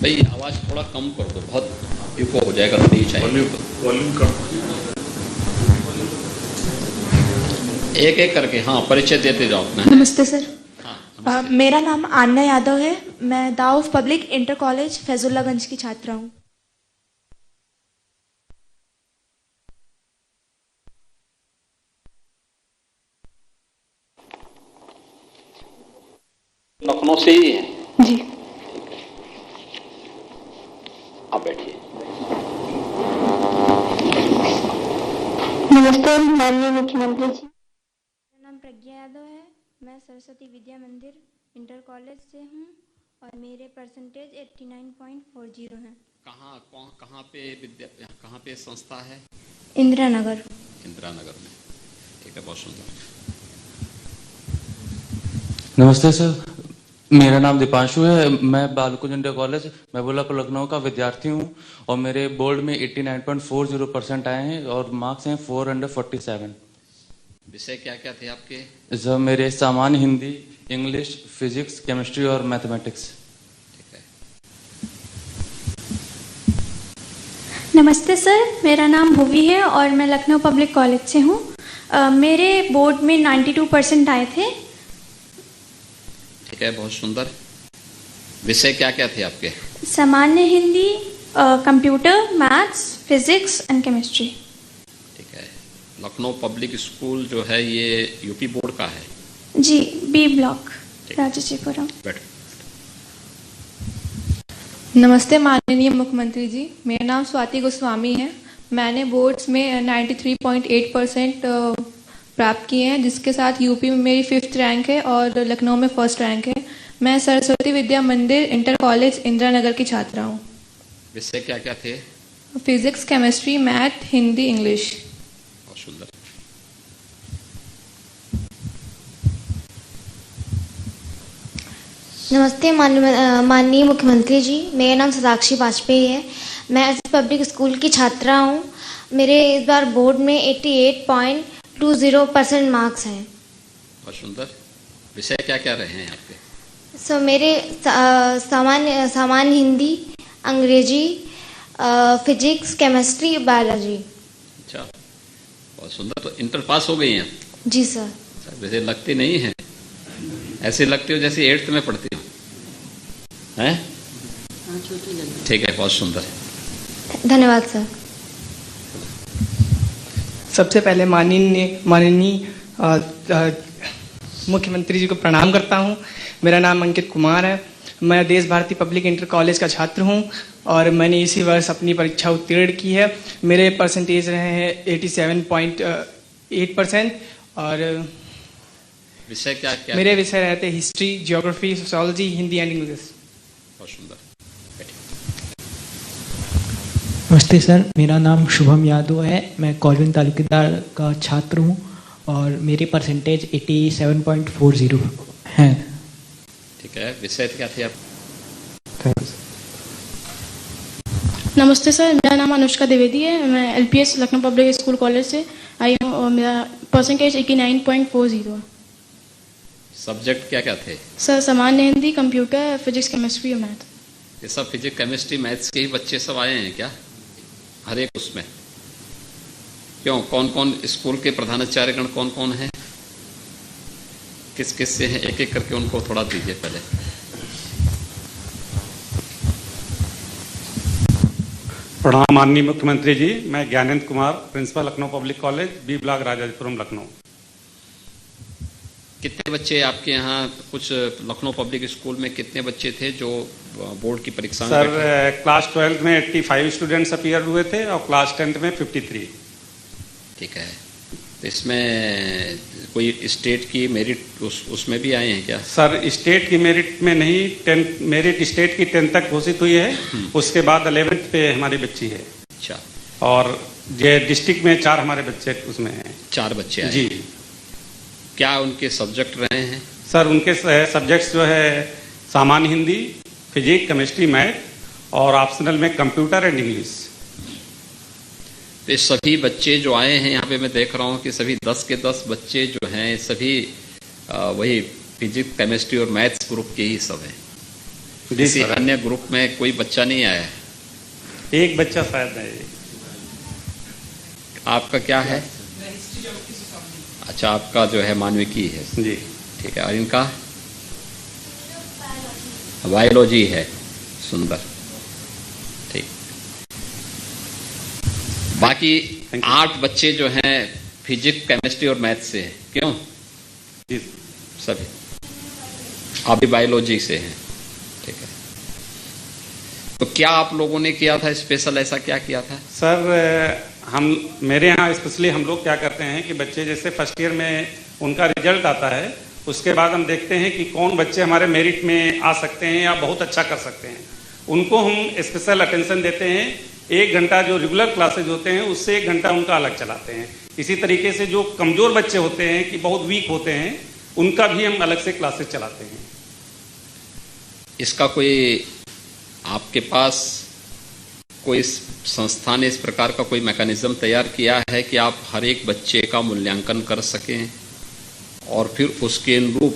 भाई आवाज थोड़ा कम कर दो, बहुत इको हो जाएगा, तेज चाहिए। वॉल्यूम कम। एक एक करके हाँ परिचय देते जाओ अपना। नमस्ते सर। हाँ नमस्ते। मेरा नाम आन्या यादव है। मैं Daud public inter college Faizullaganj की छात्रा हूँ। लखनऊ से ही है? जी। आप बैठिए। नमस्ते माननीय मुख्यमंत्री जी। मेरा नाम प्रज्ञा यादव है। मैं सरस्वती विद्या मंदिर इंटर कॉलेज से हूँ और मेरे परसेंटेज 89.40 हैं। कहाँ पे संस्था है? इंदिरा नगर। इंदिरा नगर में। ठीक है, बहुत सुंदर। नमस्ते सर, मेरा नाम दीपांशु है। मैं बालकुंज इंटर कॉलेज महबूबुल्लाहपुर लखनऊ का विद्यार्थी हूँ और मेरे बोर्ड में 89.40% आए हैं और मार्क्स हैं 447। विषय क्या क्या थे आपके? सर मेरे सामान्य हिंदी, इंग्लिश, फिजिक्स, केमिस्ट्री और मैथमेटिक्स। ठीक है। नमस्ते सर, मेरा नाम भुवी है और मैं लखनऊ पब्लिक कॉलेज से हूँ। मेरे बोर्ड में 92% आए थे। ठीक है, बहुत सुंदर। विषय क्या क्या थे आपके? सामान्य Hindi, computer, maths, physics and chemistry. ठीक है। लखनऊ पब्लिक स्कूल जो है ये यूपी बोर्ड का है? जी, बी ब्लॉक, राजाजीपुरम। बैठो। नमस्ते माननीय मुख्यमंत्री जी, मेरा नाम स्वाति गोस्वामी है। मैंने बोर्ड्स में 93.8% प्राप्त किए हैं, जिसके साथ यूपी में मेरी 5th रैंक है और लखनऊ में 1st रैंक है। मैं सरस्वती विद्या मंदिर इंटर कॉलेज इंदिरा नगर की छात्रा हूँ। विषय क्या क्या थे? Physics, chemistry, math, Hindi, English. बहुत सुंदर। नमस्ते माननीय मुख्यमंत्री जी। मेरा नाम साक्षी वाजपेयी है। मैं पब्लिक स्कूल की छात्रा हूँ। मेरे इस बार बोर्ड में 88.20% मार्क्स हैं। बहुत सुंदर। विषय क्या क्या रहे हैं आपके? सो मेरे सामान्य हिंदी, अंग्रेजी, फिजिक्स, केमिस्ट्री, बायोलॉजी। अच्छा, बहुत सुंदर। तो इंटर पास हो गई हैं? जी सर। वैसे लगती नहीं है, ऐसे लगती हो जैसे 8th में पढ़ती हो हैं? ठीक है, बहुत सुंदर। धन्यवाद सर। सबसे पहले माननीय मुख्यमंत्री जी को प्रणाम करता हूं। मेरा नाम अंकित कुमार है। मैं देश भारती पब्लिक इंटर कॉलेज का छात्र हूं और मैंने इसी वर्ष अपनी परीक्षा उत्तीर्ण की है। मेरे परसेंटेज रहे हैं 87.8% और विषय क्या क्या? मेरे विषय रहते history, geography, sociology, Hindi and English. बहुत सुंदर। नमस्ते सर, मेरा नाम शुभम यादव है। मैं कॉलविन तालुकेदार का छात्र हूँ और मेरे परसेंटेज 87.40 हैं। ठीक है, विषय क्या थे आप? नमस्ते सर, मेरा नाम अनुष्का द्विवेदी है। मैं LPS Lucknow public school college से आई हूँ और मेरा परसेंटेज 89.40 है। सब्जेक्ट क्या क्या थे? सर सामान्य हिंदी, कंप्यूटर, फिजिक्स, केमिस्ट्री और मैथ। ये सब फिजिक्स, केमिस्ट्री, मैथ्स के ही बच्चे सब आए हैं क्या हर एक उसमें? क्यों, कौन कौन स्कूल के प्रधानाचार्यगण कौन कौन हैं, किस किस से हैं? एक एक करके उनको थोड़ा दीजिए पहले। प्रणाम माननीय मुख्यमंत्री जी। मैं Gyanendra Kumar, principal Lucknow public college, B block, Rajajipuram, Lucknow. कितने बच्चे आपके यहाँ, कुछ लखनऊ पब्लिक स्कूल में कितने बच्चे थे जो बोर्ड की परीक्षा में? सर क्लास 12 में 85 स्टूडेंट्स अपीयर हुए थे और क्लास 10th में 53। ठीक है, तो इसमें कोई स्टेट की मेरिट उसमें भी आए हैं क्या? सर स्टेट की मेरिट में नहीं, 10th मेरिट स्टेट की 10th तक घोषित हुई है, उसके बाद 11th पे हमारी बच्ची है। अच्छा। और ये डिस्ट्रिक्ट में 4 हमारे बच्चे उसमें हैं। 4 बच्चे आए? जी। क्या उनके सब्जेक्ट रहे हैं? सर उनके सब्जेक्ट्स जो है सामान्य हिंदी, फिजिक्स, केमिस्ट्री, मैथ और ऑप्शनल में कंप्यूटर एंड इंग्लिश। तो सभी बच्चे जो आए हैं यहाँ पे मैं देख रहा हूँ कि सभी 10 के 10 बच्चे जो हैं सभी वही फिजिक्स, केमिस्ट्री और मैथ्स ग्रुप के ही सब हैं। किसी अन्य ग्रुप में कोई बच्चा नहीं आया है? एक बच्चा शायद है। आपका क्या है? अच्छा, आपका जो है मानविकी है जी, ठीक है। और इनका बायोलॉजी है। सुंदर, ठीक। बाकी 8 बच्चे जो हैं फिजिक्स, केमिस्ट्री और मैथ से हैं। क्यों? जी सभी आप भी बायोलॉजी से हैं, ठीक है। तो क्या आप लोगों ने किया था स्पेशल, ऐसा क्या किया था? सर मेरे यहाँ स्पेशली हम लोग क्या करते हैं कि बच्चे जैसे फर्स्ट ईयर में उनका रिजल्ट आता है, उसके बाद हम देखते हैं कि कौन बच्चे हमारे मेरिट में आ सकते हैं या बहुत अच्छा कर सकते हैं। उनको हम स्पेशल अटेंशन देते हैं। 1 घंटा जो रेगुलर क्लासेज होते हैं उससे 1 घंटा उनका अलग चलाते हैं। इसी तरीके से जो कमज़ोर बच्चे होते हैं कि बहुत वीक होते हैं, उनका भी हम अलग से क्लासेज चलाते हैं। इसका कोई आपके पास कोई संस्था ने इस प्रकार का कोई मैकेनिज्म तैयार किया है कि आप हर एक बच्चे का मूल्यांकन कर सकें और फिर उसके अनुरूप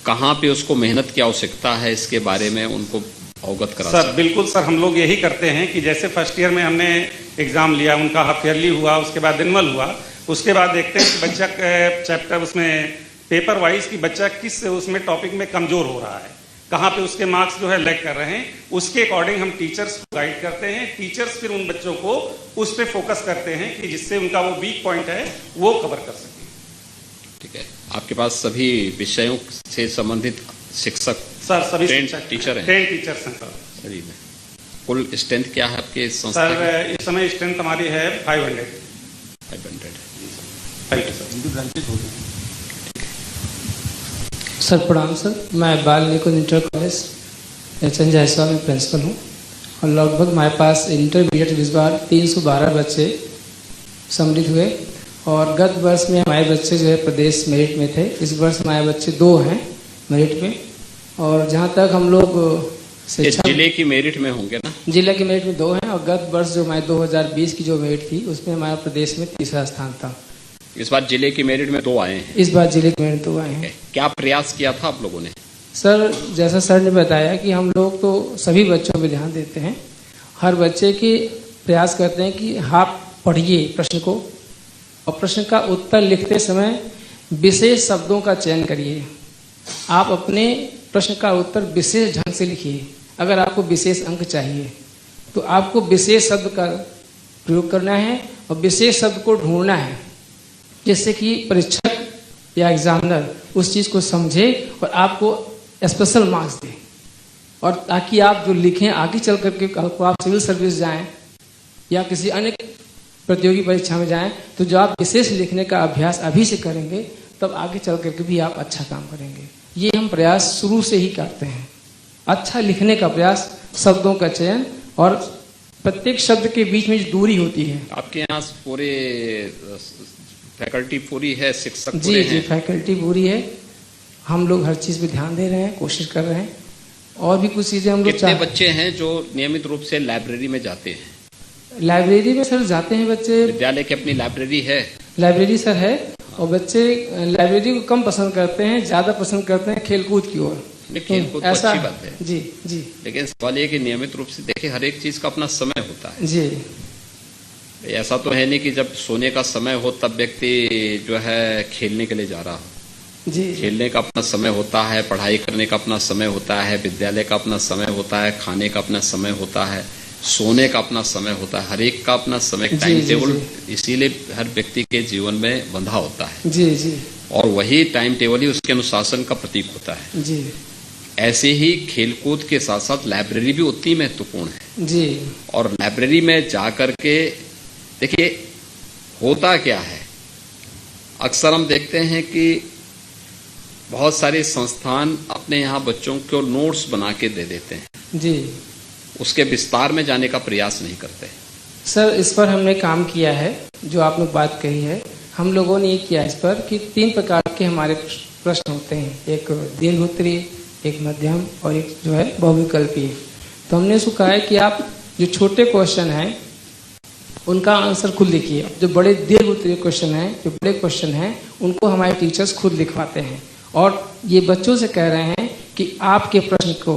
कहाँ पे उसको मेहनत की आवश्यकता है इसके बारे में उनको अवगत करा सर? बिल्कुल सर, हम लोग यही करते हैं कि जैसे फर्स्ट ईयर में हमने एग्जाम लिया, उनका हाफ ईयरली हुआ, उसके बाद एनुअल हुआ, उसके बाद देखते हैं कि बच्चा चैप्टर उसमें पेपर वाइज कि बच्चा किस उसमें टॉपिक में कमजोर हो रहा है, कहाँ पे उसके मार्क्स जो है लैग कर रहे हैं, उसके अकॉर्डिंग हम टीचर्स को गाइड करते हैं। टीचर्स फिर उन बच्चों को उस पर फोकस करते हैं कि जिससे उनका वो वीक पॉइंट है वो कवर कर सके। ठीक है। आपके पास सभी विषयों से संबंधित शिक्षक सर सभी टीचर हैं? 10 टीचर्स हैं सर सभी में। कुल स्ट्रेंथ क्या है आपके संस्था की? सर इस समय स्ट्रेंथ हमारी है 500। सर प्रणाम सर, मैं बाल निकुंज इंटर कॉलेज एचएन जायसवाल में प्रिंसिपल हूँ और लगभग हमारे पास इंटरमीडिएट इस बार 312 बच्चे सम्मिलित हुए और गत वर्ष में हमारे बच्चे जो है प्रदेश मेरिट में थे। इस वर्ष हमारे बच्चे 2 हैं मेरिट में। और जहाँ तक हम लोग जिले की मेरिट में होंगे ना? जिले की मेरिट में 2 हैं और गत वर्ष जो हमारे 2020 की जो मेरिट थी उसमें हमारा प्रदेश में 3रा स्थान था। इस बार जिले की मेरिट में 2 आए हैं? इस बार जिले की मेरिट 2 आए हैं। क्या प्रयास किया था आप लोगों ने? सर जैसा सर ने बताया कि हम लोग तो सभी बच्चों पे ध्यान देते हैं, हर बच्चे के प्रयास करते हैं कि आप पढ़िए प्रश्न को और प्रश्न का उत्तर लिखते समय विशेष शब्दों का चयन करिए। आप अपने प्रश्न का उत्तर विशेष ढंग से लिखिए। अगर आपको विशेष अंक चाहिए तो आपको विशेष शब्द का प्रयोग करना है और विशेष शब्द को ढूंढना है जिससे कि परीक्षक या एग्जामिनर उस चीज़ को समझे और आपको स्पेशल मार्क्स दे। और ताकि आप जो लिखें आगे चल करके कल को आप सिविल सर्विस जाएं या किसी अन्य प्रतियोगी परीक्षा में जाएं तो जो आप विशेष लिखने का अभ्यास अभी से करेंगे तब आगे चल करके भी आप अच्छा काम करेंगे। ये हम प्रयास शुरू से ही करते हैं, अच्छा लिखने का प्रयास, शब्दों का चयन और प्रत्येक शब्द के बीच में जो दूरी होती है। आपके यहाँ पूरे फैकल्टी पूरी है, शिक्षक पूरे जी हैं? जी फैकल्टी पूरी है। हम लोग हर चीज़ पे ध्यान दे रहे हैं, कोशिश कर रहे हैं और भी कुछ चीज़ें हम लोग। कितने बच्चे हैं जो नियमित रूप से लाइब्रेरी में जाते हैं? लाइब्रेरी में सर जाते हैं बच्चे। विद्यालय की अपनी लाइब्रेरी है? लाइब्रेरी सर है और बच्चे लाइब्रेरी को कम पसंद करते हैं, ज़्यादा पसंद करते हैं खेलकूद की ओर। खेलकूद तो अच्छी बात है जी जी, लेकिन सवाल ये कि नियमित रूप से देखिए हर एक चीज का अपना समय होता है जी। ऐसा तो है नहीं कि जब सोने का समय हो तब व्यक्ति जो है खेलने के लिए जा रहा हो जी। खेलने का अपना समय होता है, पढ़ाई करने का अपना समय होता है, विद्यालय का अपना समय होता है, खाने का अपना समय होता है, सोने का अपना समय होता है, हर एक का अपना समय टाइम टेबल इसीलिए हर व्यक्ति के जीवन में बंधा होता है जी जी। और वही टाइम टेबल ही उसके अनुशासन का प्रतीक होता है जी। ऐसे ही खेलकूद के साथ साथ लाइब्रेरी भी उतनी महत्वपूर्ण है जी। और लाइब्रेरी में जाकर के देखिए होता क्या है, अक्सर हम देखते हैं कि बहुत सारे संस्थान अपने यहाँ बच्चों को नोट्स बना के दे देते हैं जी, उसके विस्तार में जाने का प्रयास नहीं करते। सर इस पर हमने काम किया है, जो आपने बात कही है हम लोगों ने ये किया इस पर कि 3 प्रकार के हमारे प्रश्न होते हैं, एक दीर्घोत्तरीय, एक मध्यम और एक जो है बहुविकल्पीय। तो हमने इसको कहा है कि आप जो छोटे क्वेश्चन हैं उनका आंसर खुद लिखिए, जो बड़े दीर्घोत्तरीय क्वेश्चन हैं, जो बड़े क्वेश्चन हैं उनको हमारे टीचर्स खुद लिखवाते हैं और ये बच्चों से कह रहे हैं कि आपके प्रश्न को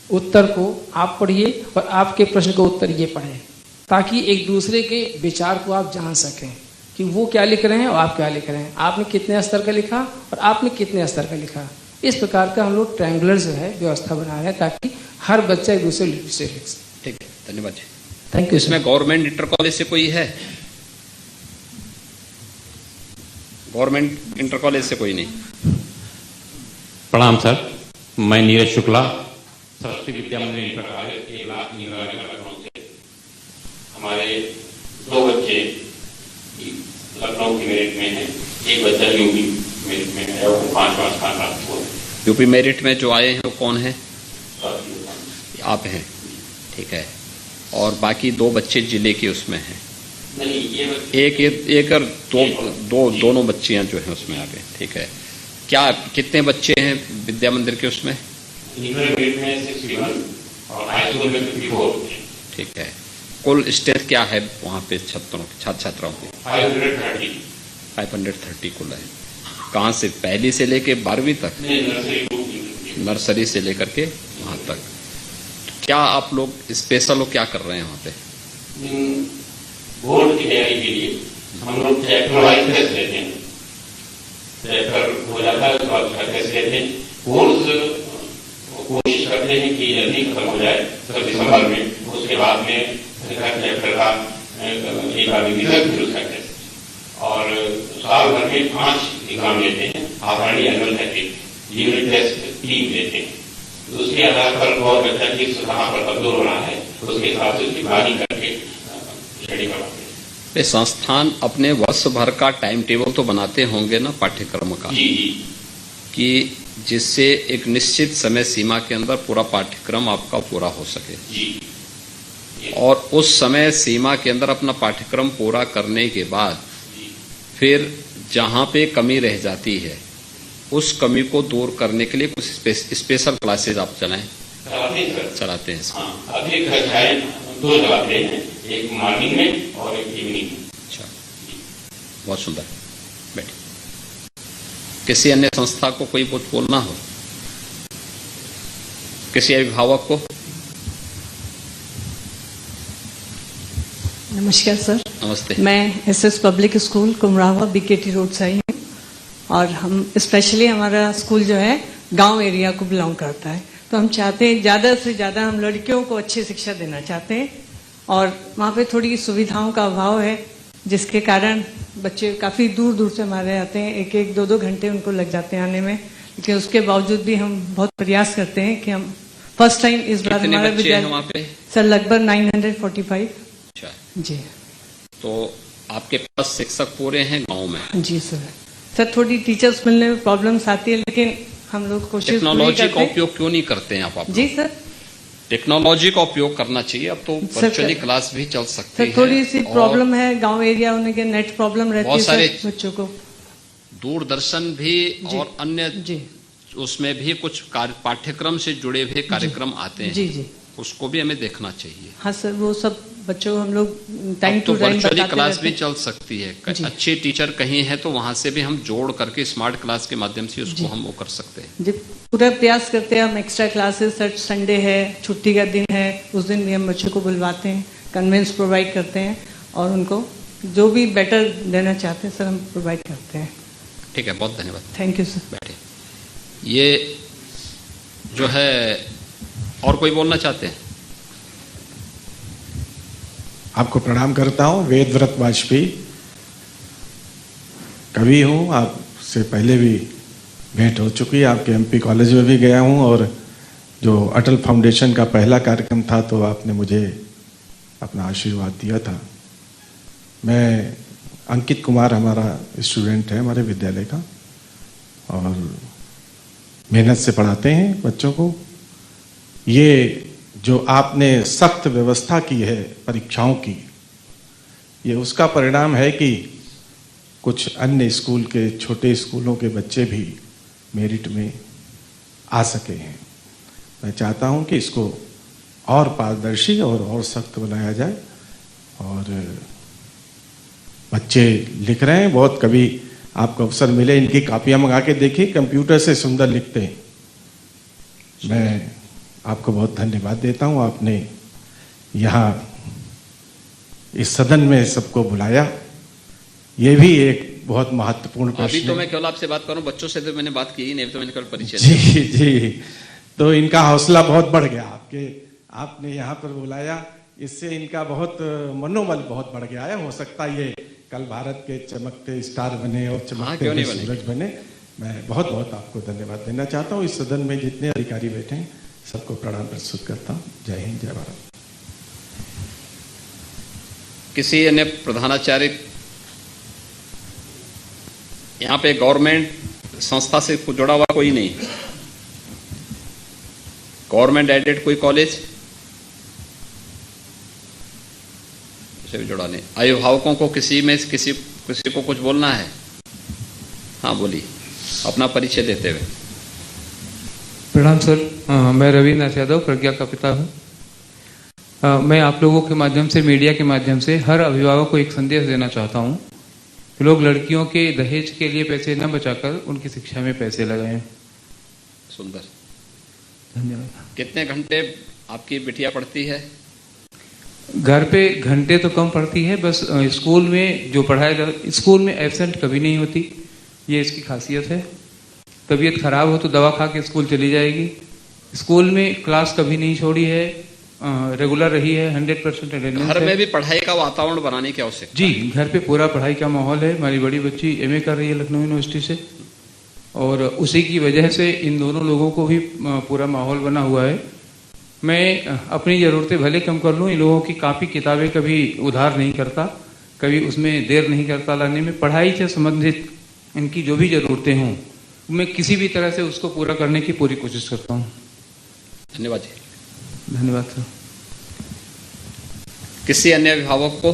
उत्तर को आप पढ़िए और आपके प्रश्न को उत्तर ये पढ़ें, ताकि एक दूसरे के विचार को आप जान सकें कि वो क्या लिख रहे हैं और आप क्या लिख रहे हैं, आपने कितने स्तर का लिखा और आपने कितने स्तर का लिखा। इस प्रकार का हम लोग ट्रायंगुलर जो है व्यवस्था बना रहे हैं ताकि हर बच्चा एक दूसरे लिख सके। ठीक है, धन्यवाद जी। Thank you. इसमें गवर्नमेंट इंटर कॉलेज से कोई है? गवर्नमेंट इंटर कॉलेज से कोई नहीं? प्रणाम सर, मैं नीरज शुक्ला, सरस्वती विद्या मंदिर इंटर कॉलेज के लखनऊ से। हमारे 2 बच्चे लखनऊ की मेरिट में हैं, एक बच्चा यूपी मेरिट में है और 5वां स्थान प्राप्त हुआ। यूपी मेरिट में जो आए हैं वो कौन है? आप हैं, ठीक है। और बाकी 2 बच्चे जिले के उसमें हैं? नहीं, एक और दोनों बच्चियां जो हैं उसमें आ गए, ठीक है। क्या कितने बच्चे हैं विद्या मंदिर के उसमें? मेरिट में 61 और हाई स्कूल में 54। ठीक है। कुल स्ट्रेंथ क्या है वहाँ पे छात्र छात्राओं की? 530 कुल है। कहाँ से, पहली से लेके 12वीं तक? नर्सरी से लेकर के वहाँ तक। क्या आप लोग स्पेशल क्या कर रहे हैं वहाँ पे? बोर्ड की तैयारी के लिए हम लोग चैप्टर वाइज टेस्ट लेते हैं, चैप्टर हो जाता है तो उसका टेस्ट लेते हैं। कोशिश करते हैं कि जल्दी खत्म हो जाए तो दिसंबर में, उसके बाद में चैप्टर का एक बार रिविजन, फिर उसका टेस्ट। और साल भर में 5 एग्जाम लेते हैं, half yearly, annual, unit test 3 लेते हैं। उसके आधार पर और बच्चा की कहाँ पर कमजोर होना है उसके हिसाब से उसकी प्लानिंग करके स्टडी करवाते हैं। संस्थान अपने वर्ष भर का टाइम टेबल तो बनाते होंगे ना पाठ्यक्रम का? जी। कि जिससे एक निश्चित समय सीमा के अंदर पूरा पाठ्यक्रम आपका पूरा हो सके। जी। और उस समय सीमा के अंदर अपना पाठ्यक्रम पूरा करने के बाद फिर जहाँ पे कमी रह जाती है उस कमी को दूर करने के लिए कुछ स्पेशल क्लासेज आप चलाते हैं। हाँ, अभी कक्षाएं 2 चलाते हैं, एक मॉर्निंग में और एक इवनिंग में। अच्छा, बहुत सुंदर। बैठिए। किसी अन्य संस्था को कोई कुछ बोलना हो, किसी अभिभावक को? नमस्कार सर। नमस्ते। मैं SS public school Kumrawa BKT road से आई हूँ और हम स्पेशली हमारा स्कूल जो है गांव एरिया को बिलोंग करता है, तो हम चाहते हैं ज़्यादा से ज़्यादा हम लड़कियों को अच्छी शिक्षा देना चाहते हैं और वहाँ पे थोड़ी सुविधाओं का अभाव है जिसके कारण बच्चे काफ़ी दूर दूर से हमारे आते हैं, 1-1, 2-2 घंटे उनको लग जाते हैं आने में। लेकिन उसके बावजूद भी हम बहुत प्रयास करते हैं कि हम फर्स्ट टाइम इस बार हमारा विद्यालय सर लगभग 945। अच्छा जी। तो आपके पास शिक्षक पूरे हैं गांव में? जी सर थोड़ी टीचर्स मिलने में प्रॉब्लम्स आती है लेकिन हम लोग कोशिश टेक्नोलॉजी का उपयोग क्यों नहीं करते हैं आप? जी सर, टेक्नोलॉजी का उपयोग करना चाहिए। अब तो वर्चुअली क्लास भी चल सकती है। थोड़ी सी प्रॉब्लम है गांव एरिया होने के, नेट प्रॉब्लम रहती है बहुत सारे बच्चों को। दूरदर्शन भी और अन्य उसमें भी कुछ पाठ्यक्रम से जुड़े हुए कार्यक्रम आते हैं। जी जी, उसको भी हमें देखना चाहिए। हाँ सर, वो सब बच्चों को हम लोग time to time virtually class भी चल सकती है। अच्छे टीचर कहीं हैं तो वहां से भी हम जोड़ करके स्मार्ट क्लास के माध्यम से उसको हम वो कर सकते हैं। जी, पूरा प्रयास करते हैं हम। एक्स्ट्रा क्लासेस, संडे है, छुट्टी का दिन है, उस दिन भी हम बच्चों को बुलवाते हैं, कन्वेंस प्रोवाइड करते हैं और उनको जो भी बेटर देना चाहते हैं सर हम प्रोवाइड करते हैं। ठीक है, बहुत धन्यवाद। Thank you sir. बैठे। ये जो है और कोई बोलना चाहते हैं? आपको प्रणाम करता हूँ। वेदव्रत वाजपेयी कवि हूँ, आपसे पहले भी भेंट हो चुकी है, आपके एमपी कॉलेज में भी गया हूँ और जो अटल फाउंडेशन का पहला कार्यक्रम था तो आपने मुझे अपना आशीर्वाद दिया था। मैं अंकित कुमार हमारा स्टूडेंट है हमारे विद्यालय का और मेहनत से पढ़ाते हैं बच्चों को। ये जो आपने सख्त व्यवस्था की है परीक्षाओं की, ये उसका परिणाम है कि कुछ अन्य स्कूल के, छोटे स्कूलों के बच्चे भी मेरिट में आ सके हैं। मैं चाहता हूं कि इसको और पारदर्शी और सख्त बनाया जाए। और बच्चे लिख रहे हैं बहुत, कभी आपको अवसर मिले इनकी कापियां मंगा के देखिए, कंप्यूटर से सुंदर लिखते हैं। मैं आपको बहुत धन्यवाद देता हूँ। आपने यहाँ इस सदन में सबको बुलाया, ये भी एक बहुत महत्वपूर्ण प्रश्न अभी तो है। मैं केवल आपसे बात करूं, बच्चों से तो मैंने बात की ही नहीं, तो मैंने केवल परिचय जी जी, तो इनका हौसला बहुत बढ़ गया आपने यहाँ पर बुलाया, इससे इनका बहुत मनोबल बहुत बढ़ गया है। हो सकता है ये कल भारत के चमकते स्टार बने और चमकते क्यों नहीं हुए सूरज बने। मैं बहुत बहुत आपको धन्यवाद देना चाहता हूँ। इस सदन में जितने अधिकारी बैठे हैं सबको प्रणाम प्रस्तुत करता हूँ। जय हिंद, जय भारत। किसी अन्य प्रधानाचार्य, यहाँ पे गवर्नमेंट संस्था से जुड़ा हुआ कोई नहीं, गवर्नमेंट एडेड कोई कॉलेज से भी जुड़ा नहीं। अभिभावकों को किसी को कुछ बोलना है? हाँ बोलिए, अपना परिचय देते हुए। प्रणाम सर, मैं रविनाथ यादव प्रज्ञा का पिता हूँ। मैं आप लोगों के माध्यम से, मीडिया के माध्यम से हर अभिभावक को एक संदेश देना चाहता हूँ कि लोग लड़कियों के दहेज के लिए पैसे न बचाकर उनकी शिक्षा में पैसे लगाएं। सुंदर, धन्यवाद। कितने घंटे आपकी बिटिया पढ़ती है? घर पे घंटे तो कम पढ़ती है, बस स्कूल में जो पढ़ाया जाता, स्कूल में एब्सेंट कभी नहीं होती, ये इसकी खासियत है। तबीयत खराब हो तो दवा खा के स्कूल चली जाएगी। स्कूल में क्लास कभी नहीं छोड़ी है, रेगुलर रही है, 100% अटेंडेंस। घर में भी पढ़ाई का वातावरण बनाने की आवश्यकता जी, घर पे पूरा पढ़ाई का माहौल है। हमारी बड़ी बच्ची एमए कर रही है लखनऊ यूनिवर्सिटी से, और उसी की वजह से इन दोनों लोगों को भी पूरा माहौल बना हुआ है। मैं अपनी ज़रूरतें भले कम कर लूँ, इन लोगों की कापी किताबें कभी उधार नहीं करता, कभी उसमें देर नहीं करता लाने में। पढ़ाई से संबंधित इनकी जो भी ज़रूरतें हों, मैं किसी भी तरह से उसको पूरा करने की पूरी कोशिश करता हूँ। धन्यवाद जी। धन्यवाद सर। किसी अन्य अभिभावक को?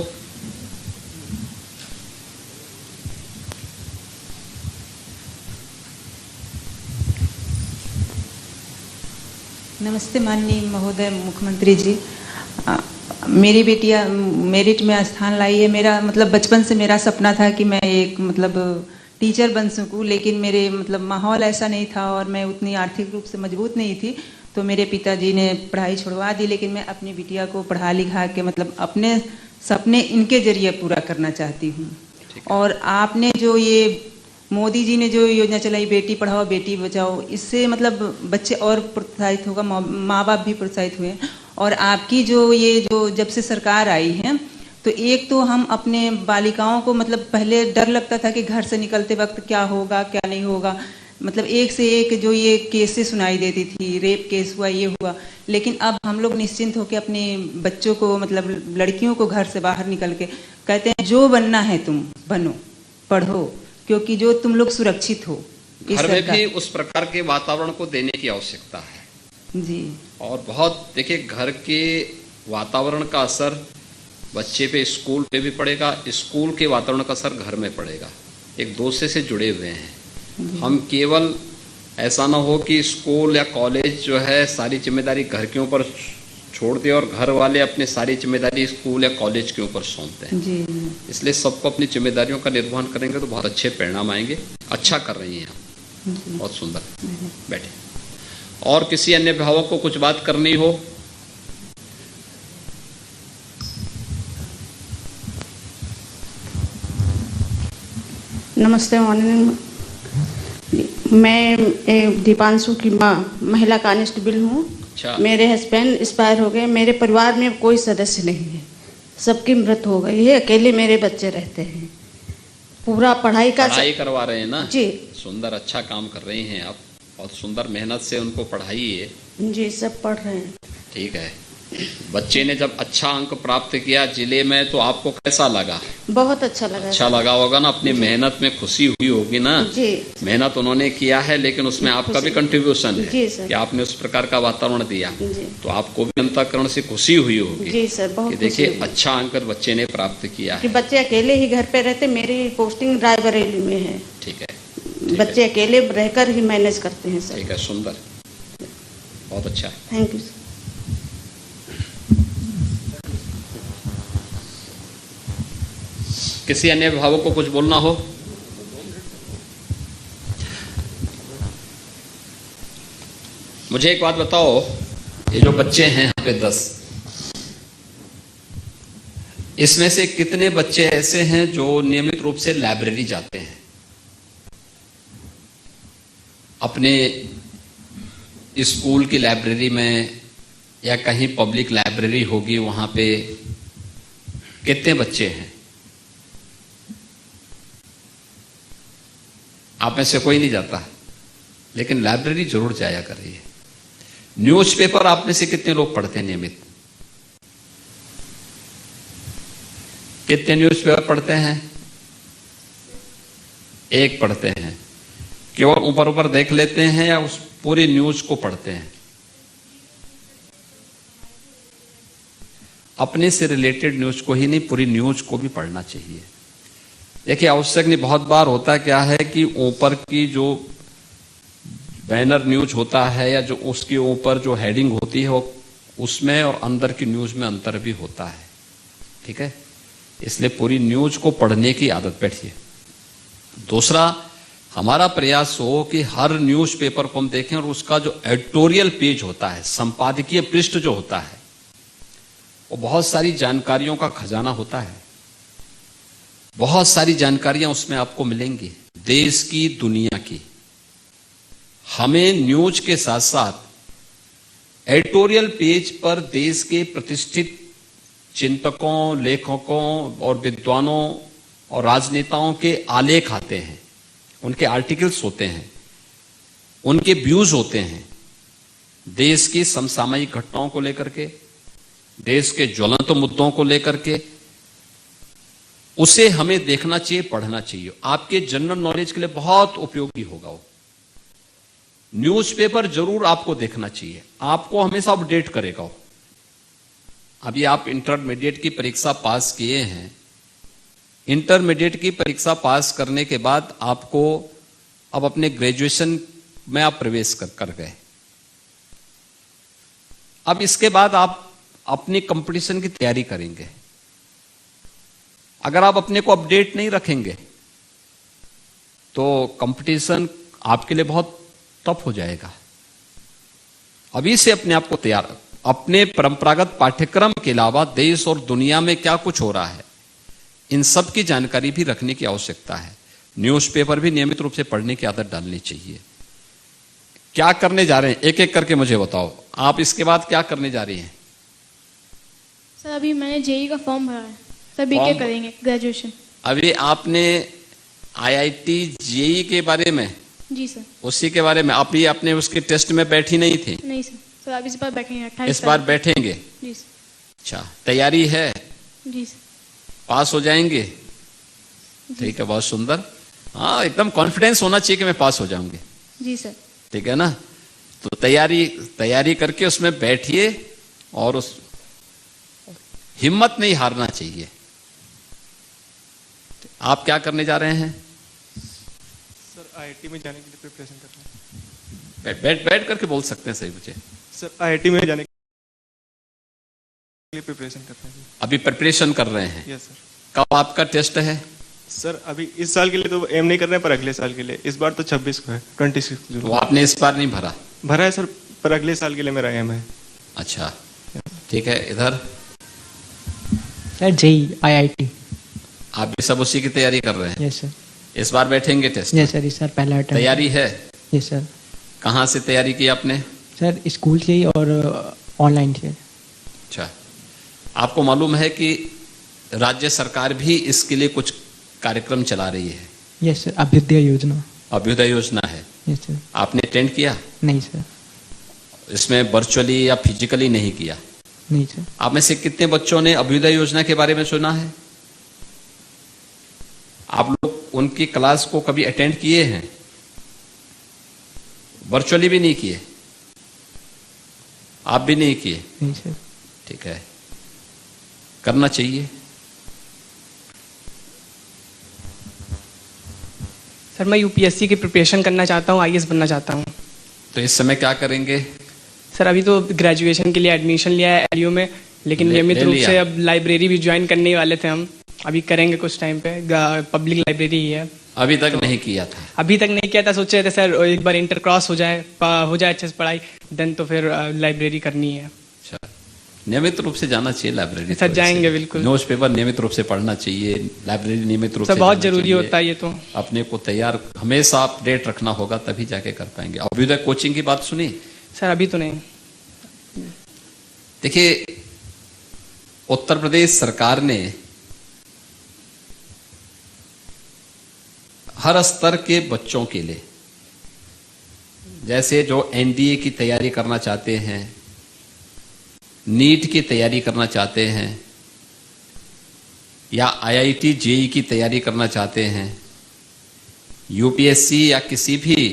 नमस्ते माननीय महोदय मुख्यमंत्री जी। मेरी बेटियां मेरिट में स्थान लाई है। मेरा मतलब बचपन से मेरा सपना था कि मैं एक मतलब टीचर बन सकूं, लेकिन मेरे मतलब माहौल ऐसा नहीं था और मैं उतनी आर्थिक रूप से मजबूत नहीं थी, तो मेरे पिताजी ने पढ़ाई छुड़वा दी। लेकिन मैं अपनी बिटिया को पढ़ा लिखा के मतलब अपने सपने इनके जरिए पूरा करना चाहती हूँ। और आपने जो ये मोदी जी ने जो योजना चलाई, बेटी पढ़ाओ बेटी बचाओ, इससे मतलब बच्चे और प्रोत्साहित होगा, माँ बाप भी प्रोत्साहित हुए। और आपकी जो ये जो जब से सरकार आई है, तो एक तो हम अपने बालिकाओं को मतलब पहले डर लगता था कि घर से निकलते वक्त क्या होगा क्या नहीं होगा, मतलब एक से एक जो ये केसेस सुनाई देती थी, रेप केस हुआ, ये हुआ। लेकिन अब हम लोग निश्चिंत होकर अपने बच्चों को मतलब लड़कियों को घर से बाहर निकल के कहते हैं जो बनना है तुम बनो, पढ़ो, क्योंकि जो तुम लोग सुरक्षित हो। घर में भी उस प्रकार के वातावरण को देने की आवश्यकता है जी। और बहुत देखिए, घर के वातावरण का असर बच्चे पे, स्कूल पे भी पड़ेगा, स्कूल के वातावरण का असर घर में पड़ेगा। एक दूसरे से जुड़े हुए हैं हम। केवल ऐसा ना हो कि स्कूल या कॉलेज जो है सारी जिम्मेदारी घर के ऊपर छोड़ दे और घर वाले अपनी सारी जिम्मेदारी स्कूल या कॉलेज के ऊपर सौंपते हैं जी। इसलिए सबको अपनी जिम्मेदारियों का निर्वहन करेंगे तो बहुत अच्छे परिणाम आएंगे। अच्छा कर रही हैं आप, बहुत सुंदर। बैठे। और किसी अन्य अभिभावक को कुछ बात करनी हो? नमस्ते माननीय, मैं दीपांशु की माँ, महिला कांस्टेबल हूँ। अच्छा। मेरे हस्बैंड एक्सपायर हो गए। मेरे परिवार में कोई सदस्य नहीं है, सबकी मृत्यु हो गई है। अकेले मेरे बच्चे रहते हैं। पूरा पढ़ाई करवा रहे हैं ना जी। सुंदर, अच्छा काम कर रही हैं आप। बहुत सुंदर मेहनत से उनको पढ़ाइए। जी, सब पढ़ रहे हैं। ठीक है। बच्चे ने जब अच्छा अंक प्राप्त किया जिले में, तो आपको कैसा लगा? बहुत अच्छा लगा। अच्छा लगा होगा ना, अपनी मेहनत में खुशी हुई होगी ना जी। मेहनत उन्होंने किया है, लेकिन उसमें आपका भी कंट्रीब्यूशन है जी सर। कि आपने उस प्रकार का वातावरण दिया, जी। तो आपको भी अंतःकरण से खुशी हुई होगी। जी सर, बहुत कि देखिए अच्छा अंक बच्चे ने प्राप्त किया कि है। बच्चे अकेले ही घर पे रहते। मेरी पोस्टिंग रायबरेली में है। ठीक है। बच्चे अकेले रहकर ही मैनेज करते हैं सर। ठीक है, सुंदर, बहुत अच्छा। Thank you sir. किसी अन्य अभिभावक को कुछ बोलना हो? मुझे एक बात बताओ, ये जो बच्चे हैं यहाँ पे 10, इसमें से कितने बच्चे ऐसे हैं जो नियमित रूप से लाइब्रेरी जाते हैं? अपने स्कूल की लाइब्रेरी में या कहीं पब्लिक लाइब्रेरी होगी वहां पे कितने बच्चे हैं? आप में से कोई नहीं जाता, लेकिन लाइब्रेरी जरूर जाया करिए। न्यूज़पेपर आप में से कितने लोग पढ़ते हैं नियमित? कितने न्यूज़पेपर पढ़ते हैं? एक पढ़ते हैं। केवल ऊपर ऊपर देख लेते हैं या उस पूरी न्यूज को पढ़ते हैं? अपने से रिलेटेड न्यूज को ही नहीं, पूरी न्यूज को भी पढ़ना चाहिए। देखिए, आवश्यक नहीं, बहुत बार होता क्या है कि ऊपर की जो बैनर न्यूज होता है या जो उसके ऊपर जो हेडिंग होती है वो उसमें और अंदर की न्यूज में अंतर भी होता है। ठीक है, इसलिए पूरी न्यूज को पढ़ने की आदत बैठिए। दूसरा, हमारा प्रयास हो कि हर न्यूज़पेपर को हम देखें और उसका जो एडिटोरियल पेज होता है, संपादकीय पृष्ठ जो होता है, वो बहुत सारी जानकारियों का खजाना होता है। बहुत सारी जानकारियां उसमें आपको मिलेंगी, देश की, दुनिया की। हमें न्यूज के साथ साथ एडिटोरियल पेज पर देश के प्रतिष्ठित चिंतकों, लेखकों और विद्वानों और राजनेताओं के आलेख आते हैं, उनके आर्टिकल्स होते हैं, उनके व्यूज होते हैं, देश की समसामयिक घटनाओं को लेकर के, देश के ज्वलंत मुद्दों को लेकर के। उसे हमें देखना चाहिए, पढ़ना चाहिए। आपके जनरल नॉलेज के लिए बहुत उपयोगी होगा वो। न्यूज़पेपर जरूर आपको देखना चाहिए, आपको हमेशा अपडेट करेगा वो। अभी आप इंटरमीडिएट की परीक्षा पास किए हैं, इंटरमीडिएट की परीक्षा पास करने के बाद आपको अब अपने ग्रेजुएशन में आप प्रवेश कर गए। अब इसके बाद आप अपनी कंपटीशन की तैयारी करेंगे। अगर आप अपने को अपडेट नहीं रखेंगे तो कंपटीशन आपके लिए बहुत टफ हो जाएगा। अभी से अपने आप को तैयार, अपने परंपरागत पाठ्यक्रम के अलावा देश और दुनिया में क्या कुछ हो रहा है, इन सब की जानकारी भी रखने की आवश्यकता है। न्यूज़पेपर भी नियमित रूप से पढ़ने की आदत डालनी चाहिए। क्या करने जा रहे हैं, एक एक करके मुझे बताओ। आप इसके बाद क्या करने जा रही हैं? सर, अभी मैंने जेई का फॉर्म भरा है। सर, बीके करेंगे, ग्रेजुएशन। अभी आपने आईआईटी जेई के बारे में? जी सर। उसी के बारे में आप ही अपने उसके टेस्ट में बैठी नहीं थी? नहीं सर। सर, अब इस बार बैठेंगे 28 इस बार बैठेंगे? जी सर। अच्छा, तैयारी है? जी सर। पास हो जाएंगे? ठीक है, बहुत सुंदर। हाँ, एकदम कॉन्फिडेंस होना चाहिए कि मैं पास हो जाऊंगी। जी सर। ठीक है ना? तो तैयारी करके उसमें बैठिए और उस हिम्मत नहीं हारना चाहिए। आप क्या करने जा रहे हैं? सर, आईआईटी में जाने के लिए प्रिपरेशन कर रहे हैं। बैठ करके बोल सकते हैं सही मुझे। सर, आईआईटी में जाने के लिए प्रिपरेशन कर रहे हैं। अभी प्रिपरेशन कर रहे हैं? Yes sir. कब आपका टेस्ट है? सर, अभी इस साल के लिए तो एम नहीं कर रहे हैं, पर अगले साल के लिए। इस बार तो 26 को है, 26 जून। तो आपने इस बार नहीं भरा? भरा है सर, पर अगले साल के लिए मेरा एम है। अच्छा, ठीक है। इधर सर, जेई आईआईटी। आप भी सब उसी की तैयारी कर रहे हैं? Yes sir. इस बार बैठेंगे टेस्ट? यस सर, इस बार पहला अटेम्प्ट। तैयारी है? Yes sir. कहाँ से तैयारी की आपने? सर, स्कूल से ही और ऑनलाइन से। अच्छा, आपको मालूम है कि राज्य सरकार भी इसके लिए कुछ कार्यक्रम चला रही है? यस सर, अभ्युदय योजना। अभ्युदय योजना है? Yes sir. आपने अटेंड किया? नहीं सर। इसमें वर्चुअली या फिजिकली नहीं किया? नहीं सर। आप में से कितने बच्चों ने अभ्युदय योजना के बारे में सुना है? आप लोग उनकी क्लास को कभी अटेंड किए हैं? वर्चुअली भी नहीं किए? आप भी नहीं किए? नहीं सर। ठीक है, करना चाहिए। सर, मैं यूपीएससी की प्रिपरेशन करना चाहता हूँ, आईएएस बनना चाहता हूँ। तो इस समय क्या करेंगे? सर, अभी तो ग्रेजुएशन के लिए एडमिशन लिया है एलयू में, लेकिन नियमित रूप से अब लाइब्रेरी भी ज्वाइन करने वाले थे हम। अभी करेंगे कुछ टाइम पे, पब्लिक लाइब्रेरी ही है। अभी तक नहीं किया था? अभी तक नहीं किया था, सोच रहे थे सर एक बार इंटर क्रॉस हो जाए अच्छे से पढ़ाई, देन तो फिर लाइब्रेरी करनी है। अच्छा, नियमित रूप से जाना चाहिए लाइब्रेरी। सर जाएंगे बिल्कुल। न्यूज़पेपर नियमित रूप से पढ़ना चाहिए, लाइब्रेरी नियमित रूप से बहुत जरूरी होता है ये तो। अपने को तैयार हमेशा अपडेट रखना होगा, तभी जाके कर पाएंगे। अभ्युदय कोचिंग की बात सुनी? सर अभी तो नहीं। देखिए, उत्तर प्रदेश सरकार ने हर स्तर के बच्चों के लिए, जैसे जो एनडीए की तैयारी करना चाहते हैं, नीट की तैयारी करना चाहते हैं, या आईआईटी जेईई की तैयारी करना चाहते हैं, यूपीएससी या किसी भी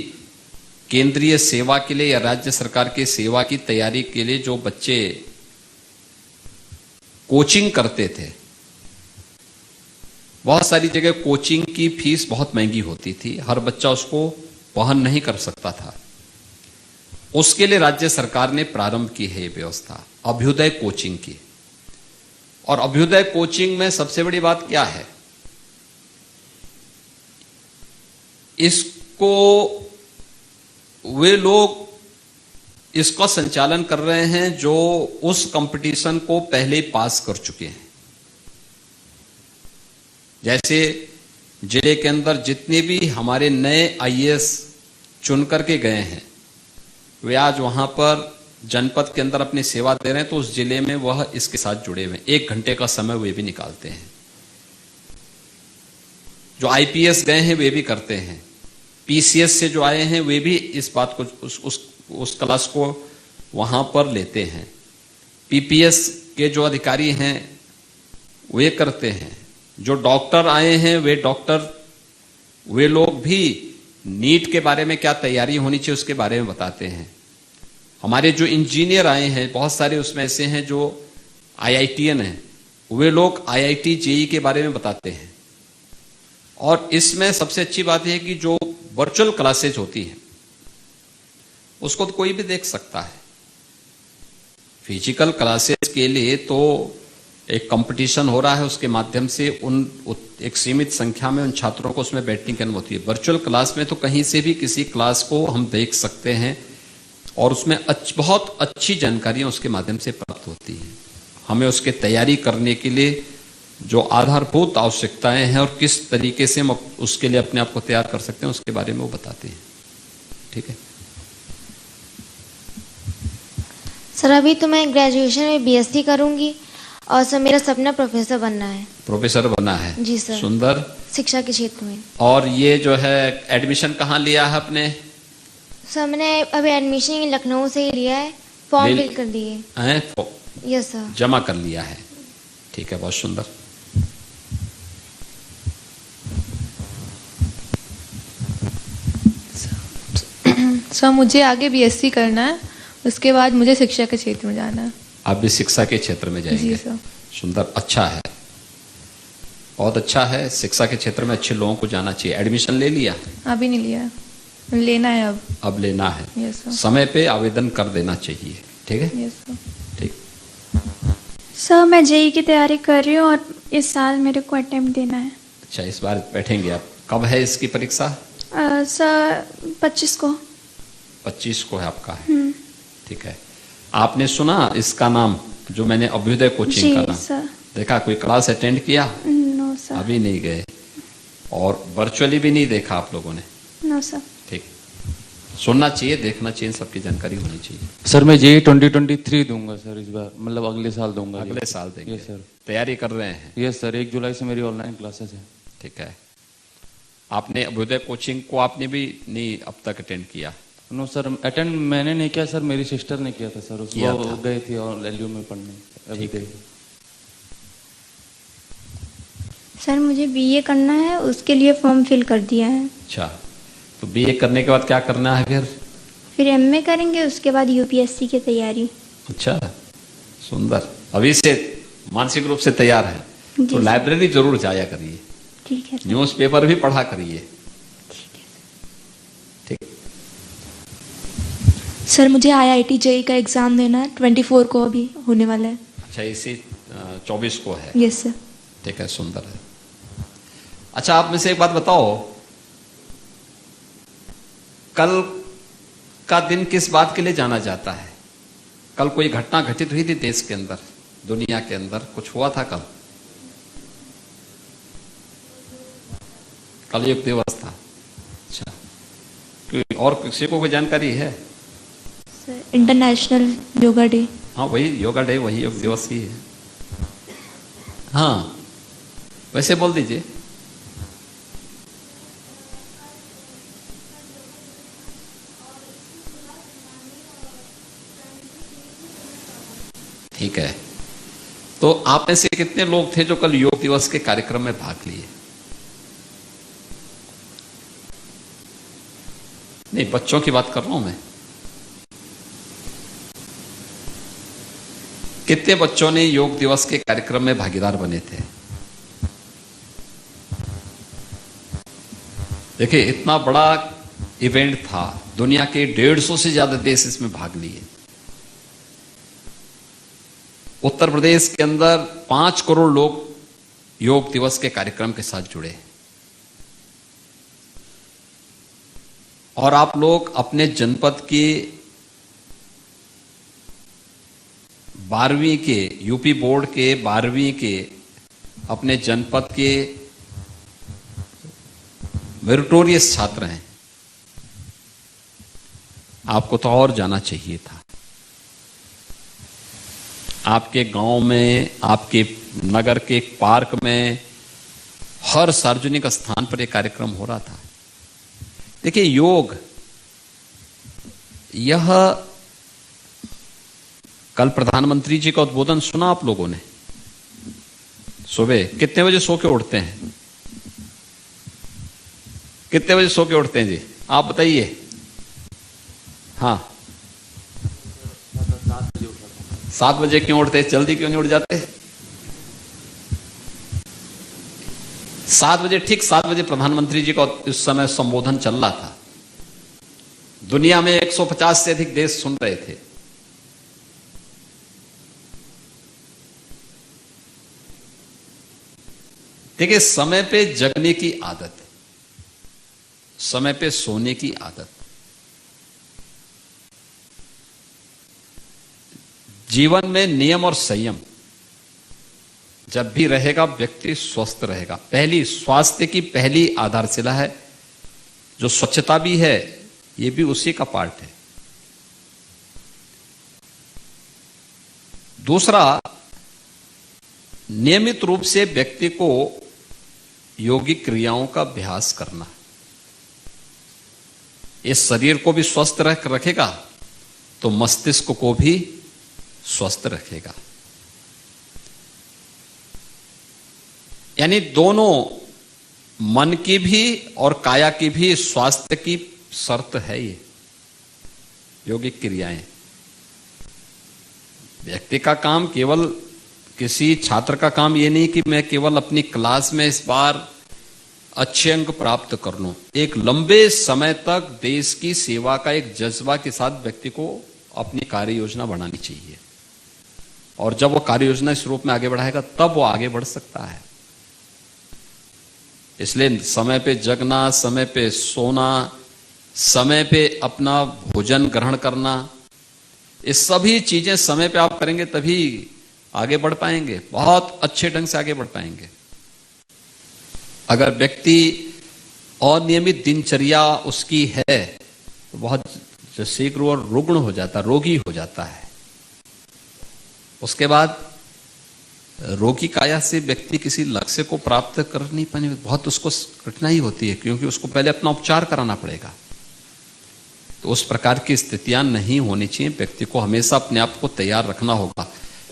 केंद्रीय सेवा के लिए या राज्य सरकार की सेवा की तैयारी के लिए जो बच्चे कोचिंग करते थे, बहुत सारी जगह कोचिंग की फीस बहुत महंगी होती थी, हर बच्चा उसको वहन नहीं कर सकता था। उसके लिए राज्य सरकार ने प्रारंभ की है ये व्यवस्था अभ्युदय कोचिंग की। और अभ्युदय कोचिंग में सबसे बड़ी बात क्या है, इसको वे लोग इसका संचालन कर रहे हैं जो उस कंपटीशन को पहले पास कर चुके हैं। जैसे जिले के अंदर जितने भी हमारे नए आईएएस चुन करके गए हैं, वे आज वहां पर जनपद के अंदर अपनी सेवा दे रहे हैं, तो उस जिले में वह इसके साथ जुड़े हुए हैं। 1 घंटे का समय वे भी निकालते हैं। जो आईपीएस गए हैं वे भी करते हैं, पीसीएस से जो आए हैं वे भी इस बात को उस क्लास को वहां पर लेते हैं। पीपीएस के जो अधिकारी हैं वे करते हैं। जो डॉक्टर आए हैं वे लोग भी नीट के बारे में क्या तैयारी होनी चाहिए उसके बारे में बताते हैं। हमारे जो इंजीनियर आए हैं बहुत सारे उसमें ऐसे हैं जो आईआईटीएन हैं, वे लोग आईआईटी जेईई के बारे में बताते हैं। और इसमें सबसे अच्छी बात यह है कि जो वर्चुअल क्लासेज होती हैं उसको तो कोई भी देख सकता है। फिजिकल क्लासेस के लिए तो एक कंपटीशन हो रहा है, उसके माध्यम से एक सीमित संख्या में उन छात्रों को उसमें बैठने की अनुमति है। वर्चुअल क्लास में तो कहीं से भी किसी क्लास को हम देख सकते हैं और उसमें बहुत अच्छी जानकारियां उसके माध्यम से प्राप्त होती हैं। हमें उसके तैयारी करने के लिए जो आधारभूत आवश्यकताएं हैं और किस तरीके से हम उसके लिए अपने आप को तैयार कर सकते हैं उसके बारे में वो बताते हैं। ठीक है सर, अभी तो मैं ग्रेजुएशन में बीएससी करूंगी और सर मेरा सपना प्रोफेसर बनना है। प्रोफेसर बनना है? जी सर। सुंदर। शिक्षा के क्षेत्र में। और ये जो है एडमिशन कहाँ लिया है आपने? सर मैंने अभी एडमिशन लखनऊ से ही लिया है, फॉर्म फिल कर दिए हैं? Yes sir. जमा कर लिया है, ठीक है, बहुत सुंदर। सर मुझे आगे बीएससी करना है, उसके बाद मुझे शिक्षा के क्षेत्र में जाना है। आप भी शिक्षा के क्षेत्र में जाएंगे? जी सर। सुंदर, अच्छा है, बहुत अच्छा है। शिक्षा के क्षेत्र में अच्छे लोगों को जाना चाहिए। एडमिशन ले लिया? अभी नहीं लिया, लेना है अब लेना है। Yes sir. समय पे आवेदन कर देना चाहिए, ठीक है? Yes sir. ठीक। सर मैं जेईई की तैयारी कर रही हूँ और इस साल मेरे को अटेम्प्ट देना है। अच्छा, इस बार बैठेंगे आप? कब है इसकी परीक्षा? सर 25 को। 25 को है आपका है, ठीक है। आपने सुना इसका नाम जो मैंने अभ्युदय कोचिंग का नाम सर। देखा? कोई क्लास अटेंड किया? No sir. अभी नहीं गए और वर्चुअली भी नहीं देखा आप लोगों ने? No sir. ठीक, सुनना चाहिए, देखना चाहिए, सबकी जानकारी होनी चाहिए। सर मैं जेईई 2023 दूंगा सर, इस बार मतलब अगले साल दूंगा। अगले साल देंगे? Yes sir. तैयारी कर रहे हैं? यस सर, 1 जुलाई से मेरी ऑनलाइन क्लासेस है। ठीक है। आपने अभ्युदय कोचिंग को आपने भी नहीं अब तक अटेंड किया? नो सर, अटेंड मैंने नहीं किया सर, मेरी सिस्टर ने किया था सर, किया वो था। गई थी और एलयू में पढ़ने अभी गई। सर मुझे बीए करना है, उसके लिए फॉर्म फिल कर दिया है। अच्छा, तो बीए करने के बाद क्या करना है फिर एमए करेंगे, उसके बाद यूपीएससी की तैयारी। अच्छा, सुंदर। अभी से मानसिक रूप से तैयार है तो जी। लाइब्रेरी जरूर जाया करिए, ठीक है सर। न्यूज़पेपर भी पढ़ा करिए। सर मुझे आईआईटी जेईई का एग्जाम देना है, 24 को अभी होने वाला है। अच्छा, इसी 24 को है? Yes sir. ठीक है, सुंदर है। अच्छा, आप में से एक बात बताओ, कल का दिन किस बात के लिए जाना जाता है? कल कोई घटना घटित हुई थी देश के अंदर, दुनिया के अंदर कुछ हुआ था कल? कल योग दिवस था। अच्छा, और किसी को कोई जानकारी है? International yoga day. हाँ, वही योगा डे, वही योग दिवस ही है। हाँ, वैसे बोल दीजिए। ठीक है, तो आप में से कितने लोग थे जो कल योग दिवस के कार्यक्रम में भाग लिए? नहीं, बच्चों की बात कर रहा हूं मैं। कितने बच्चों ने योग दिवस के कार्यक्रम में भागीदार बने थे? देखिए, इतना बड़ा इवेंट था, दुनिया के 150 से ज्यादा देश इसमें भाग लिए। उत्तर प्रदेश के अंदर 5 करोड़ लोग योग दिवस के कार्यक्रम के साथ जुड़े, और आप लोग अपने जनपद के 12वीं के, यूपी बोर्ड के 12वीं के, अपने जनपद के मेरिटोरियस छात्र हैं। आपको तो और जाना चाहिए था। आपके गांव में, आपके नगर के एक पार्क में, हर सार्वजनिक स्थान पर एक कार्यक्रम हो रहा था। देखिए, योग, यह कल प्रधानमंत्री जी का उद्बोधन सुना आप लोगों ने? सुबह कितने बजे सो के उठते हैं? कितने बजे सो के उठते हैं जी? आप बताइए। हाँ, 7 बजे क्यों उठते? जल्दी क्यों नहीं उठ जाते? 7 बजे, ठीक 7 बजे प्रधानमंत्री जी का उस समय संबोधन चल रहा था। दुनिया में 150 से अधिक देश सुन रहे थे। देखिए, समय पे जगने की आदत, समय पे सोने की आदत, जीवन में नियम और संयम जब भी रहेगा, व्यक्ति स्वस्थ रहेगा। पहली, स्वास्थ्य की पहली आधारशिला है जो स्वच्छता भी है, ये भी उसी का पार्ट है। दूसरा, नियमित रूप से व्यक्ति को योगिक क्रियाओं का अभ्यास करना। इस शरीर को भी स्वस्थ रखेगा तो मस्तिष्क को भी स्वस्थ रखेगा। यानी दोनों, मन की भी और काया की भी स्वास्थ्य की शर्त है ये योगिक क्रियाएं। व्यक्ति का काम, केवल किसी छात्र का काम ये नहीं कि मैं केवल अपनी क्लास में इस बार अच्छे अंक प्राप्त कर लूं। एक लंबे समय तक देश की सेवा का एक जज्बा के साथ व्यक्ति को अपनी कार्य योजना बनानी चाहिए, और जब वो कार्य योजना इस रूप में आगे बढ़ाएगा तब वो आगे बढ़ सकता है। इसलिए समय पे जगना, समय पे सोना, समय पे अपना भोजन ग्रहण करना, ये सभी चीजें समय पे आप करेंगे तभी आगे बढ़ पाएंगे, बहुत अच्छे ढंग से आगे बढ़ पाएंगे। अगर व्यक्ति अनियमित दिनचर्या उसकी है तो बहुत शीघ्र और रुग्ण हो जाता, रोगी हो जाता है। उसके बाद रोगी काया से व्यक्ति किसी लक्ष्य को प्राप्त कर नहीं पाने में बहुत उसको कठिनाई होती है, क्योंकि उसको पहले अपना उपचार कराना पड़ेगा। तो उस प्रकार की स्थितियां नहीं होनी चाहिए। व्यक्ति को हमेशा अपने आप को तैयार रखना होगा।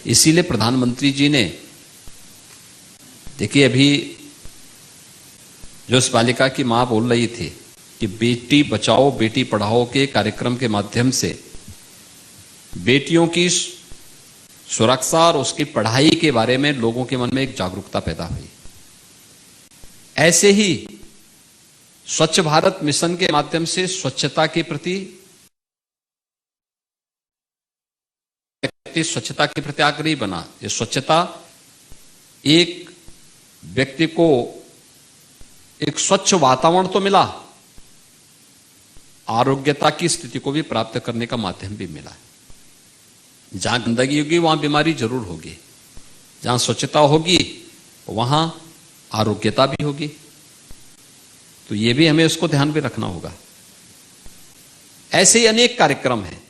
इसीलिए प्रधानमंत्री जी ने, देखिए, अभी जो इस बालिका की मां बोल रही थी कि बेटी बचाओ बेटी पढ़ाओ के कार्यक्रम के माध्यम से बेटियों की सुरक्षा और उसकी पढ़ाई के बारे में लोगों के मन में एक जागरूकता पैदा हुई। ऐसे ही स्वच्छ भारत मिशन के माध्यम से स्वच्छता के प्रति, स्वच्छता के प्रति आग्रही बना। ये स्वच्छता एक व्यक्ति को एक स्वच्छ वातावरण तो मिला, आरोग्यता की स्थिति को भी प्राप्त करने का माध्यम भी मिला। जहां गंदगी होगी वहां बीमारी जरूर होगी, जहां स्वच्छता होगी वहां आरोग्यता भी होगी। तो ये भी हमें उसको ध्यान में रखना होगा। ऐसे ही अनेक कार्यक्रम हैं।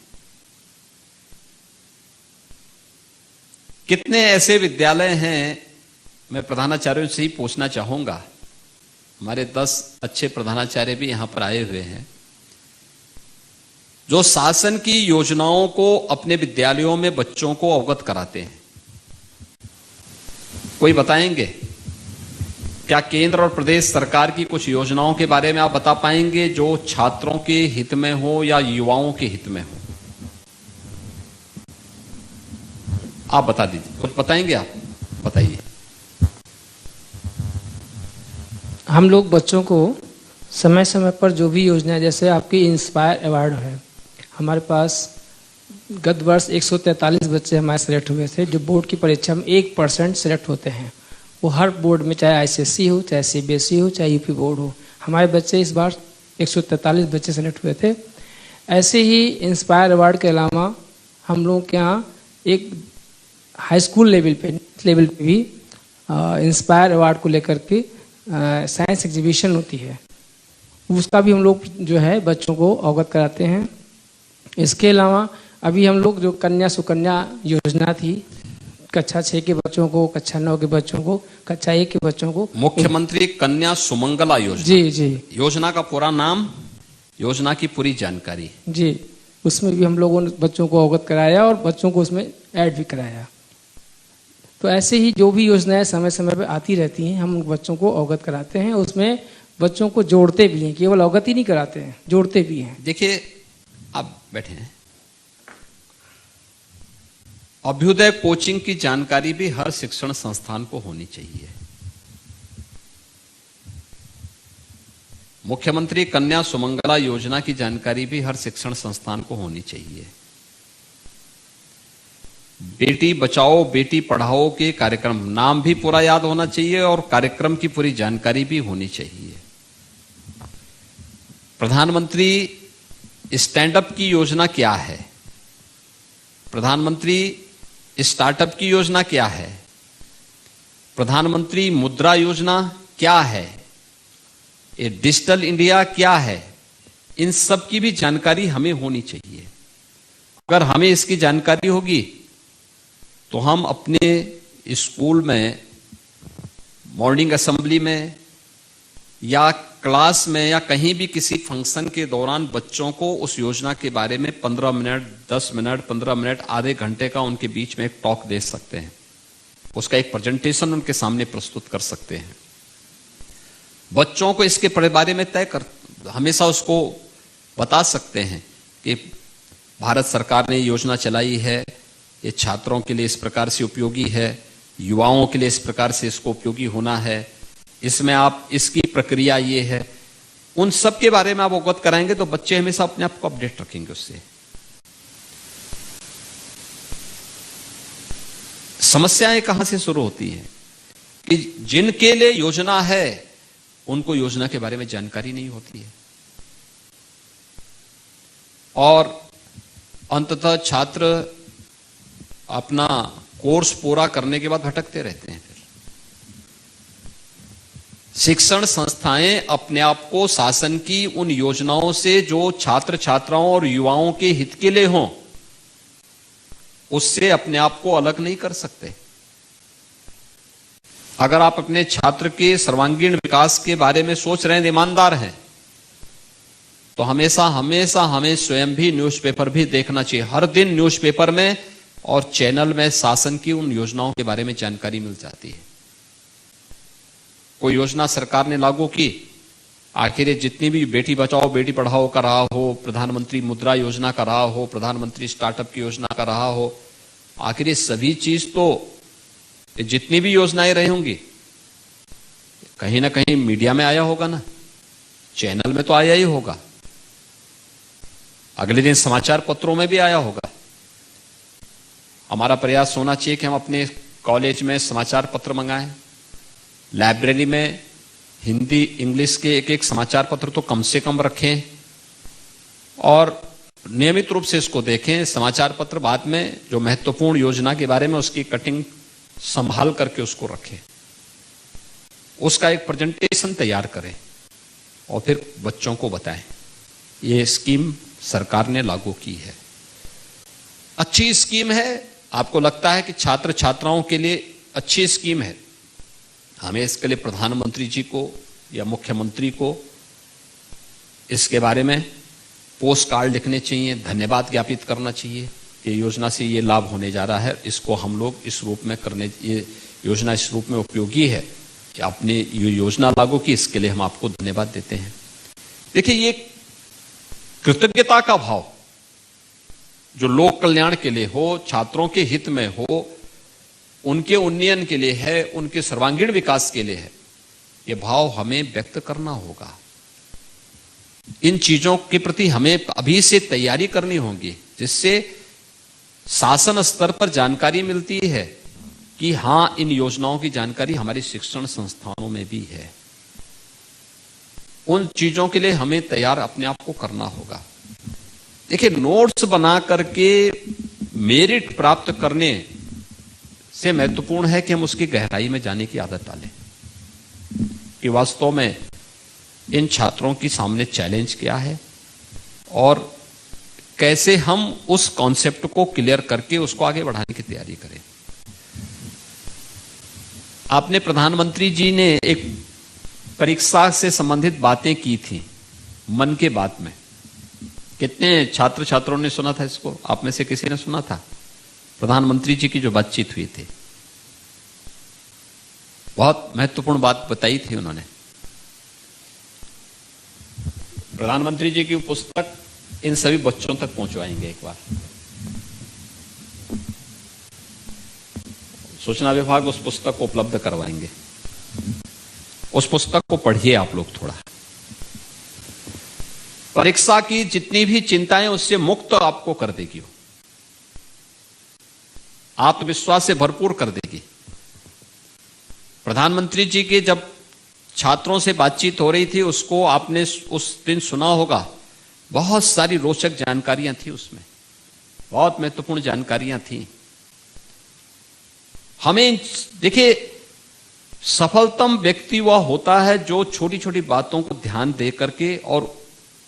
कितने ऐसे विद्यालय हैं, मैं प्रधानाचार्यों से ही पूछना चाहूंगा, हमारे 10 अच्छे प्रधानाचार्य भी यहां पर आए हुए हैं, जो शासन की योजनाओं को अपने विद्यालयों में बच्चों को अवगत कराते हैं। कोई बताएंगे क्या केंद्र और प्रदेश सरकार की कुछ योजनाओं के बारे में आप बता पाएंगे जो छात्रों के हित में हो या युवाओं के हित में हो? आप बता दीजिए, कुछ बताएंगे आप? बताइए। हम लोग बच्चों को समय समय पर जो भी योजना, जैसे आपकी इंस्पायर अवार्ड है, हमारे पास गत वर्ष 143 बच्चे हमारे सेलेक्ट हुए थे, जो बोर्ड की परीक्षा में 1% सेलेक्ट होते हैं। वो हर बोर्ड में, चाहे आईसीएसई हो, चाहे सीबीएसई हो, चाहे यूपी बोर्ड हो, हमारे बच्चे इस बार 143 बच्चे सेलेक्ट हुए थे। ऐसे ही इंस्पायर अवार्ड के अलावा हम लोग के यहाँ एक हाई स्कूल लेवल पे भी इंस्पायर अवार्ड को लेकर के साइंस एग्जीबिशन होती है, उसका भी हम लोग जो है बच्चों को अवगत कराते हैं। इसके अलावा अभी हम लोग जो कन्या सुकन्या योजना थी, कक्षा 6 के बच्चों को, कक्षा 9 के बच्चों को, कक्षा 1 के बच्चों को, मुख्यमंत्री कन्या सुमंगला योजना। जी जी, योजना का पूरा नाम, योजना की पूरी जानकारी जी, उसमें भी हम लोगों ने बच्चों को अवगत कराया और बच्चों को उसमें ऐड भी कराया। तो ऐसे ही जो भी योजनाएं समय समय पर आती रहती हैं, हम बच्चों को अवगत कराते हैं, उसमें बच्चों को जोड़ते भी हैं, केवल अवगत ही नहीं कराते हैं, जोड़ते भी हैं। देखिए, आप बैठे हैं, अभ्युदय कोचिंग की जानकारी भी हर शिक्षण संस्थान को होनी चाहिए। मुख्यमंत्री कन्या सुमंगला योजना की जानकारी भी हर शिक्षण संस्थान को होनी चाहिए। बेटी बचाओ बेटी पढ़ाओ के कार्यक्रम, नाम भी पूरा याद होना चाहिए और कार्यक्रम की पूरी जानकारी भी होनी चाहिए। प्रधानमंत्री स्टैंड अप की योजना क्या है? प्रधानमंत्री स्टार्टअप की योजना क्या है? प्रधानमंत्री मुद्रा योजना क्या है? ये डिजिटल इंडिया क्या है? इन सब की भी जानकारी हमें होनी चाहिए। अगर हमें इसकी जानकारी होगी तो हम अपने स्कूल में, मॉर्निंग असेंबली में या क्लास में या कहीं भी किसी फंक्शन के दौरान बच्चों को उस योजना के बारे में 15 मिनट, 10 मिनट, 15 मिनट, आधे घंटे का उनके बीच में एक टॉक दे सकते हैं, उसका एक प्रेजेंटेशन उनके सामने प्रस्तुत कर सकते हैं। बच्चों को इसके बारे में हमेशा उसको बता सकते हैं कि भारत सरकार ने योजना चलाई है, ये छात्रों के लिए इस प्रकार से उपयोगी है, युवाओं के लिए इस प्रकार से इसको उपयोगी होना है, इसमें आप इसकी प्रक्रिया ये है। उन सब के बारे में आप अवगत कराएंगे तो बच्चे हमेशा अपने आप को अपडेट रखेंगे उससे। समस्याएं कहां से शुरू होती हैं कि जिनके लिए योजना है उनको योजना के बारे में जानकारी नहीं होती है और अंततः छात्र अपना कोर्स पूरा करने के बाद भटकते रहते हैं। शिक्षण संस्थाएं अपने आप को शासन की उन योजनाओं से जो छात्र छात्राओं और युवाओं के हित के लिए हों, उससे अपने आप को अलग नहीं कर सकते। अगर आप अपने छात्र के सर्वांगीण विकास के बारे में सोच रहे हैं, ईमानदार हैं, तो हमेशा हमेशा हमें स्वयं भी न्यूज़पेपर भी देखना चाहिए। हर दिन न्यूज़पेपर में और चैनल में शासन की उन योजनाओं के बारे में जानकारी मिल जाती है। कोई योजना सरकार ने लागू की, आखिर जितनी भी बेटी बचाओ बेटी पढ़ाओ का रहा हो, प्रधानमंत्री मुद्रा योजना का रहा हो, प्रधानमंत्री स्टार्टअप की योजना का रहा हो, आखिर ये सभी चीज तो जितनी भी योजनाएं रही होंगी कहीं ना कहीं मीडिया में आया होगा ना, चैनल में तो आया ही होगा, अगले दिन समाचार पत्रों में भी आया होगा। हमारा प्रयास होना चाहिए कि हम अपने कॉलेज में समाचार पत्र मंगाएं, लाइब्रेरी में हिंदी इंग्लिश के एक एक समाचार पत्र तो कम से कम रखें, और नियमित रूप से इसको देखें। समाचार पत्र बाद में जो महत्वपूर्ण योजना के बारे में उसकी कटिंग संभाल करके उसको रखें, उसका एक प्रेजेंटेशन तैयार करें और फिर बच्चों को बताएं ये स्कीम सरकार ने लागू की है, अच्छी स्कीम है। आपको लगता है कि छात्र छात्राओं के लिए अच्छी स्कीम है, हमें इसके लिए प्रधानमंत्री जी को या मुख्यमंत्री को इसके बारे में पोस्ट कार्ड लिखने चाहिए, धन्यवाद ज्ञापित करना चाहिए कि योजना से ये लाभ होने जा रहा है, इसको हम लोग इस रूप में करने, ये योजना इस रूप में उपयोगी है कि आपने ये योजना लागू की, इसके लिए हम आपको धन्यवाद देते हैं। देखिए, ये कृतज्ञता का भाव जो लोक कल्याण के लिए हो, छात्रों के हित में हो, उनके उन्नयन के लिए है, उनके सर्वांगीण विकास के लिए है, ये भाव हमें व्यक्त करना होगा। इन चीजों के प्रति हमें अभी से तैयारी करनी होगी, जिससे शासन स्तर पर जानकारी मिलती है कि हां, इन योजनाओं की जानकारी हमारी शिक्षण संस्थानों में भी है। उन चीजों के लिए हमें तैयार अपने आप को करना होगा। देखिए, नोट्स बना करके मेरिट प्राप्त करने से महत्वपूर्ण है कि हम उसकी गहराई में जाने की आदत डालें कि वास्तव में इन छात्रों के सामने चैलेंज क्या है और कैसे हम उस कॉन्सेप्ट को क्लियर करके उसको आगे बढ़ाने की तैयारी करें। आपने प्रधानमंत्री जी ने एक परीक्षा से संबंधित बातें की थी मन की बात में। कितने छात्र छात्रों ने सुना था इसको? आप में से किसी ने सुना था? प्रधानमंत्री जी की जो बातचीत हुई थी, बहुत महत्वपूर्ण बात बताई थी उन्होंने। प्रधानमंत्री जी की पुस्तक इन सभी बच्चों तक पहुंचवाएंगे। एक बार सूचना विभाग उस पुस्तक को उपलब्ध करवाएंगे। उस पुस्तक को पढ़िए आप लोग थोड़ा। परीक्षा की जितनी भी चिंताएं उससे मुक्त आपको कर देगी, आत्मविश्वास से भरपूर कर देगी। प्रधानमंत्री जी के जब छात्रों से बातचीत हो रही थी, उसको आपने उस दिन सुना होगा। बहुत सारी रोचक जानकारियां थी उसमें, बहुत महत्वपूर्ण जानकारियां थी। हमें देखिए, सफलतम व्यक्ति वह होता है जो छोटी छोटी बातों को ध्यान दे करके और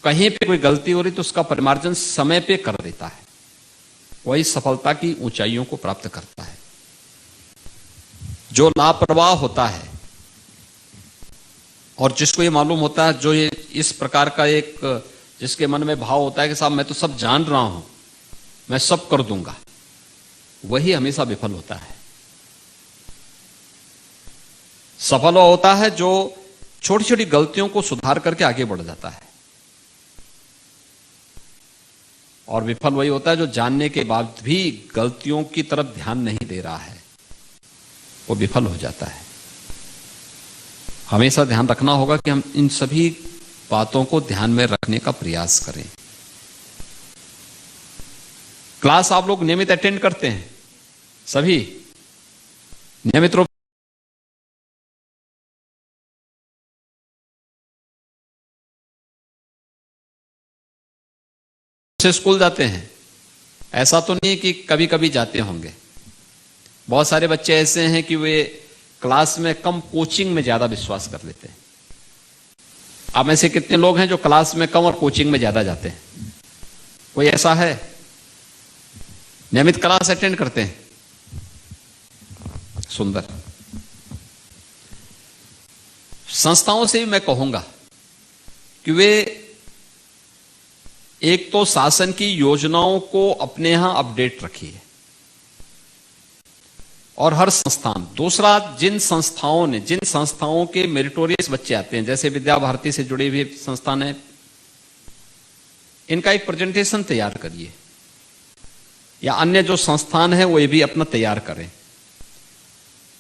कहीं पे कोई गलती हो रही तो उसका परिमार्जन समय पे कर देता है, वही सफलता की ऊंचाइयों को प्राप्त करता है। जो लापरवाह होता है और जिसको ये मालूम होता है, जो ये इस प्रकार का एक जिसके मन में भाव होता है कि साहब मैं तो सब जान रहा हूं, मैं सब कर दूंगा, वही हमेशा विफल होता है। सफल होता है जो छोटी छोटी गलतियों को सुधार करके आगे बढ़ जाता है, और विफल वही होता है जो जानने के बाद भी गलतियों की तरफ ध्यान नहीं दे रहा है, वो विफल हो जाता है। हमेशा ध्यान रखना होगा कि हम इन सभी बातों को ध्यान में रखने का प्रयास करें। क्लास आप लोग नियमित अटेंड करते हैं? सभी नियमित रूप से स्कूल जाते हैं? ऐसा तो नहीं कि कभी कभी जाते होंगे। बहुत सारे बच्चे ऐसे हैं कि वे क्लास में कम, कोचिंग में ज्यादा विश्वास कर लेते हैं। आप में से कितने लोग हैं जो क्लास में कम और कोचिंग में ज्यादा जाते हैं? कोई ऐसा है? नियमित क्लास अटेंड करते हैं? सुंदर। संस्थाओं से भी मैं कहूंगा कि वे एक तो शासन की योजनाओं को अपने यहां अपडेट रखिए, और हर संस्थान, दूसरा जिन संस्थाओं के मेरिटोरियस बच्चे आते हैं, जैसे विद्या भारती से जुड़े हुए संस्थान है, इनका एक प्रेजेंटेशन तैयार करिए, या अन्य जो संस्थान है वो ये भी अपना तैयार करें,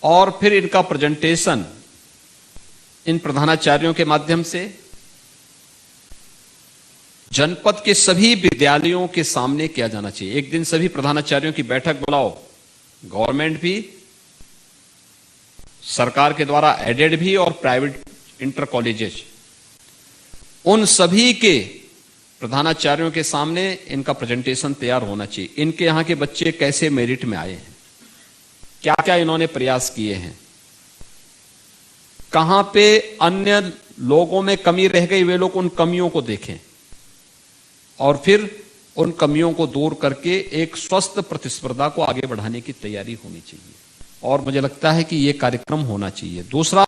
और फिर इनका प्रेजेंटेशन इन प्रधानाचार्यों के माध्यम से जनपद के सभी विद्यालयों के सामने किया जाना चाहिए। एक दिन सभी प्रधानाचार्यों की बैठक बुलाओ, गवर्नमेंट भी, सरकार के द्वारा एडेड भी और प्राइवेट इंटर कॉलेजेस, उन सभी के प्रधानाचार्यों के सामने इनका प्रेजेंटेशन तैयार होना चाहिए। इनके यहाँ के बच्चे कैसे मेरिट में आए हैं, क्या क्या इन्होंने प्रयास किए हैं, कहां पे अन्य लोगों में कमी रह गई, वे लोग उन कमियों को देखें और फिर उन कमियों को दूर करके एक स्वस्थ प्रतिस्पर्धा को आगे बढ़ाने की तैयारी होनी चाहिए। और मुझे लगता है कि यह कार्यक्रम होना चाहिए। दूसरा,